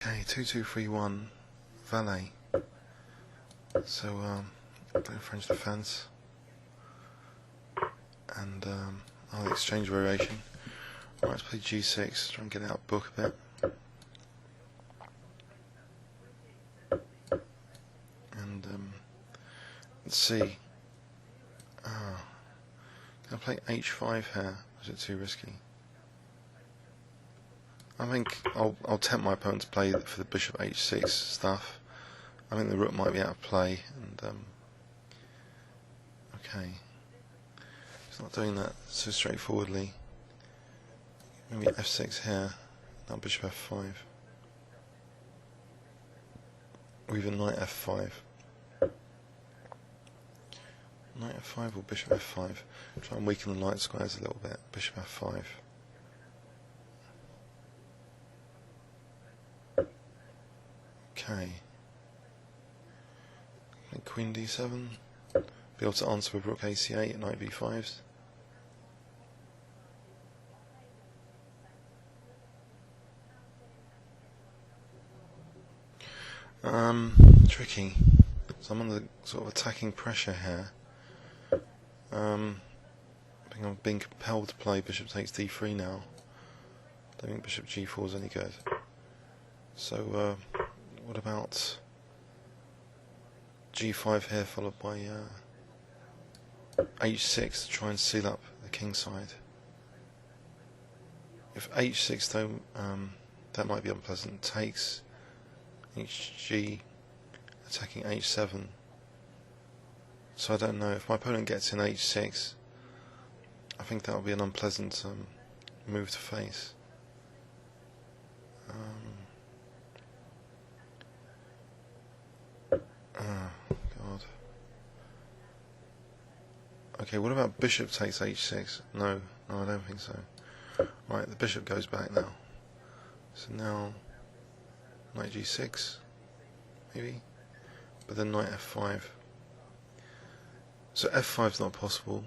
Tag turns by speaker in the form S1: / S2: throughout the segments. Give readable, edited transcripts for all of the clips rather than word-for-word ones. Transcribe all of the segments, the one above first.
S1: Okay, 2-2-3-1, Valet. So, French defense, and I'll exchange variation. Alright, let's play G6, try and get out book a bit. And let's see. Can I play H5 here? Or is it too risky? I think I'll tempt my opponent to play for the bishop H6 stuff. I think the rook might be out of play, and okay, it's not doing that so straightforwardly. Maybe F6 here, now bishop F5, or even knight F5. Knight F5 or bishop F5. Try and weaken the light squares a little bit. Bishop F5. Okay. Queen D7. Be able to answer with rook AC8 at knight B5s. Tricky. So I'm under sort of attacking pressure here. I think I'm being compelled to play bishop takes D3 now. I don't think bishop G4 is any good. So what about G5 here, followed by H6 to try and seal up the king side. If H6 though, that might be unpleasant. Takes HG, attacking H7. So I don't know, if my opponent gets in H6, I think that would be an unpleasant move to face. Oh god. Okay, what about bishop takes H6? No, I don't think so. Right, the bishop goes back now. So now knight G6, maybe, but then knight F5. So F5 is not possible.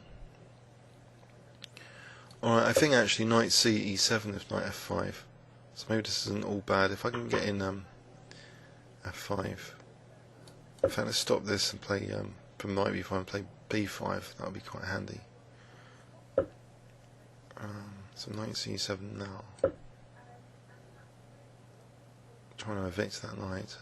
S1: Alright, I think actually knight C, E7 if knight F5. So maybe this isn't all bad. If I can get in F5. In fact, let's stop this and play from knight B5 and play B5. That would be quite handy. So knight C7 now. Trying to evict that knight.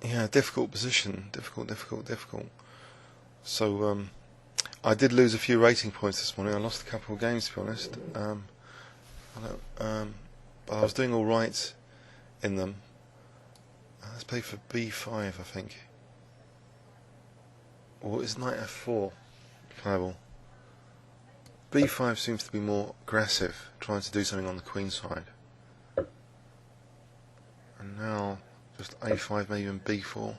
S1: Yeah, difficult position. Difficult. So, I did lose a few rating points this morning. I lost a couple of games, to be honest. But I was doing all right in them. Let's play for B5, I think. Or is knight F4 playable? B5 seems to be more aggressive, trying to do something on the queen side. And now just A5, maybe even B4,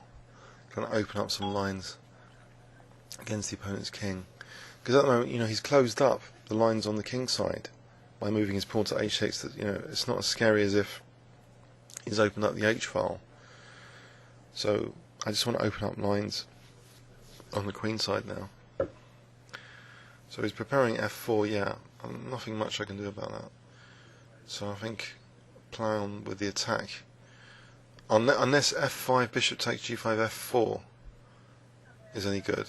S1: trying to open up some lines against the opponent's king. Because at the moment, he's closed up the lines on the king side by moving his pawn to H6. That it's not as scary as if he's opened up the H file. So I just want to open up lines on the queen side now. So he's preparing F4. Yeah, nothing much I can do about that. So I think play on with the attack. Unless F5 bishop takes G5 F4 is any good.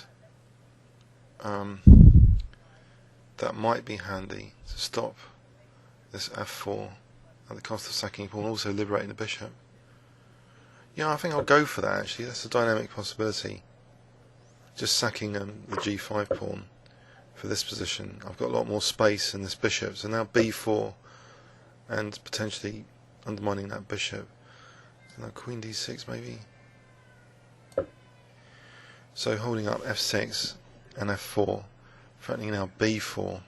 S1: That might be handy to stop this F4 at the cost of sacking a pawn, also liberating the bishop. Yeah, I think I'll go for that actually. That's a dynamic possibility. Just sacking the G5 pawn for this position. I've got a lot more space in this bishop, so now B4 and potentially undermining that bishop. So now Queen D6 maybe. So holding up F6 and F4, threatening now B4.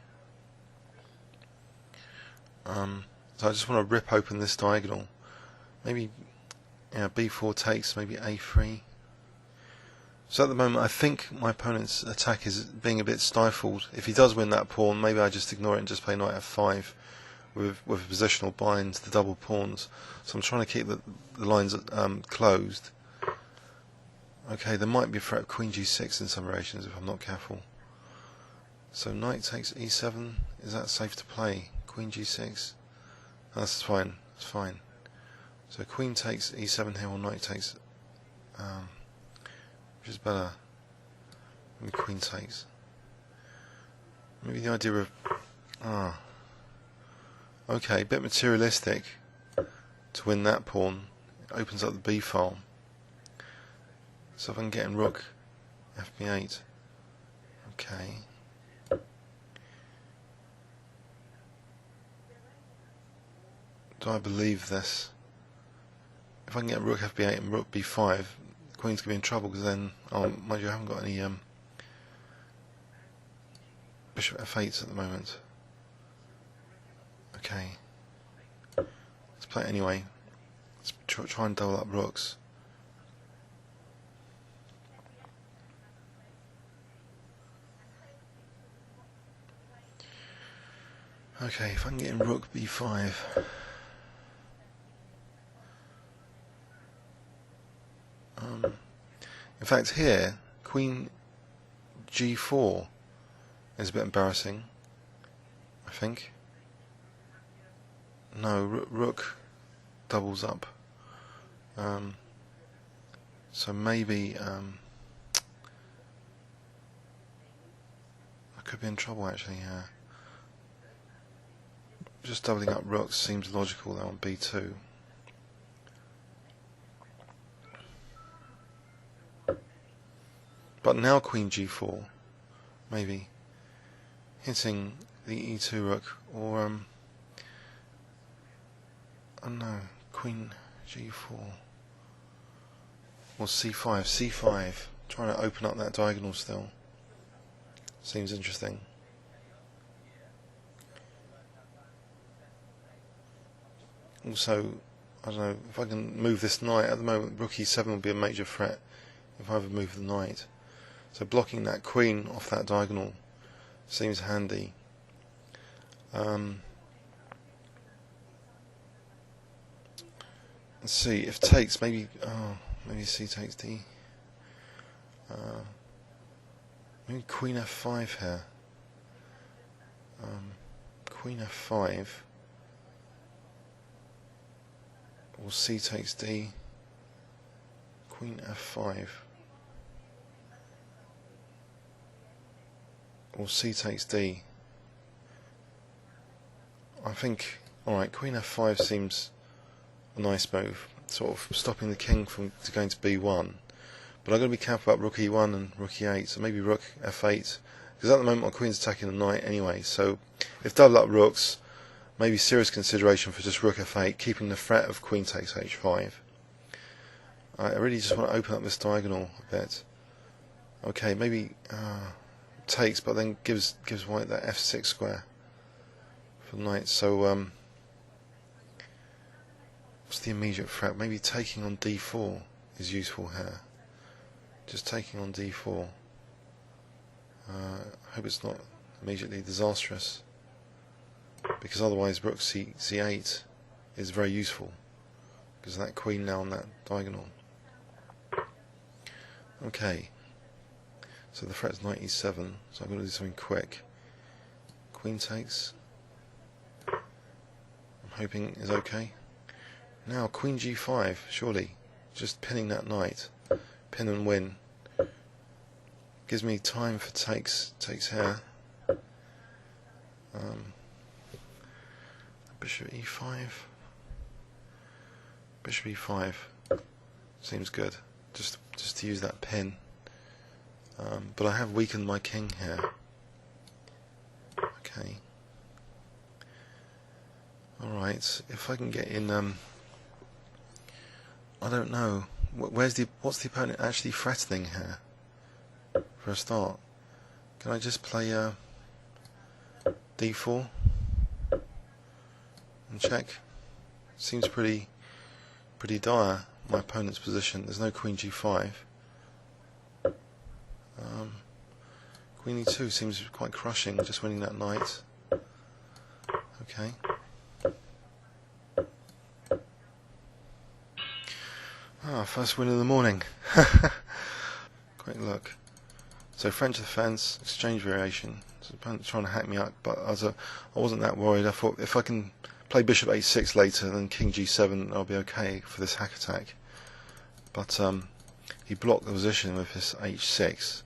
S1: So I just want to rip open this diagonal. Maybe B4 takes, maybe A3. So at the moment I think my opponent's attack is being a bit stifled. If he does win that pawn, maybe I just ignore it and just play knight F5 with a positional bind to the double pawns. So I'm trying to keep the lines closed. Okay, there might be a threat of queen g6 in some variations if I'm not careful. So knight takes e7, is that safe to play? Queen g6? No, that's fine, that's fine. So queen takes e7 here, or knight takes, which is better? Maybe queen takes. Maybe the idea of, okay, a bit materialistic to win that pawn. It opens up the b file. So if I can get in rook fb8, okay. Do I believe this? If I can get rook fb8 and rook b5, the queen's going to be in trouble, because then, mind you, I haven't got any bishop f8 at the moment. Okay. Let's play it anyway. Let's try and double up rooks. Okay, if I can get in rook b5. In fact, here, queen g4 is a bit embarrassing, I think. No, rook doubles up. So maybe I could be in trouble actually. Just doubling up rooks seems logical though on b2. But now queen g4, maybe hitting the e2 rook, or oh no, queen g4, or c5, c5, trying to open up that diagonal still. Seems interesting. Also, I don't know, if I can move this knight, at the moment rook e7 will be a major threat if I ever move the knight. So blocking that queen off that diagonal seems handy. Let's see, if takes, maybe c takes d. Maybe queen f5 here. Queen f5. Or c takes d. Queen f5. Or c takes d. I think, alright, queen f5 seems a nice move, sort of stopping the king from going to b1. But I've got to be careful about rook e1 and rook e8, so maybe rook f8, because at the moment my queen's attacking the knight anyway, so if double up rooks, maybe serious consideration for just rook f8, keeping the threat of queen takes h5. I really just want to open up this diagonal a bit. Okay, maybe takes, but then gives white that f6 square for knight. So what's the immediate threat? Maybe taking on d4 is useful here. Just taking on d4. I hope it's not immediately disastrous, because otherwise rook c8 is very useful, because of that queen now on that diagonal. Okay, so the threat's knight e7, so I'm going to do something quick. Queen takes, I'm hoping is okay. Now queen g5, surely, just pinning that knight, pin and win. Gives me time for takes here. Bishop e5. Bishop e5 seems good. Just to use that pin. But I have weakened my king here. Okay. Alright, if I can get in, I don't know. What's the opponent actually threatening here? For a start, can I just play d4 and check? Seems pretty dire, my opponent's position. There's no queen g5. Queen e2 seems quite crushing, just winning that knight. Okay. First win of the morning. quick look. So French defence, exchange variation. So opponent's trying to hack me up, but I wasn't that worried. I thought if I can play bishop a6 later, then king g7, I'll be okay for this hack attack. But he blocked the position with his h6,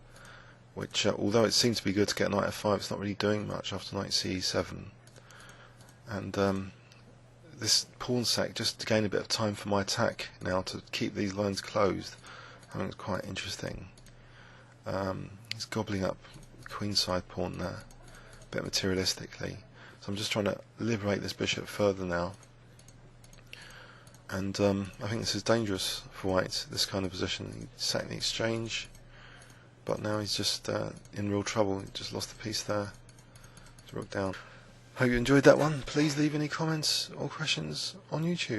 S1: which although it seemed to be good to get knight f5, it's not really doing much after knight ce7. And this pawn sack just to gain a bit of time for my attack now to keep these lines closed. I think it's quite interesting. He's gobbling up queenside pawn there, a bit materialistically. So I'm just trying to liberate this bishop further now. And I think this is dangerous for white, this kind of position. He sacked the exchange, but now he's just in real trouble. He just lost the piece there. Rook down. Hope you enjoyed that one. Please leave any comments or questions on YouTube.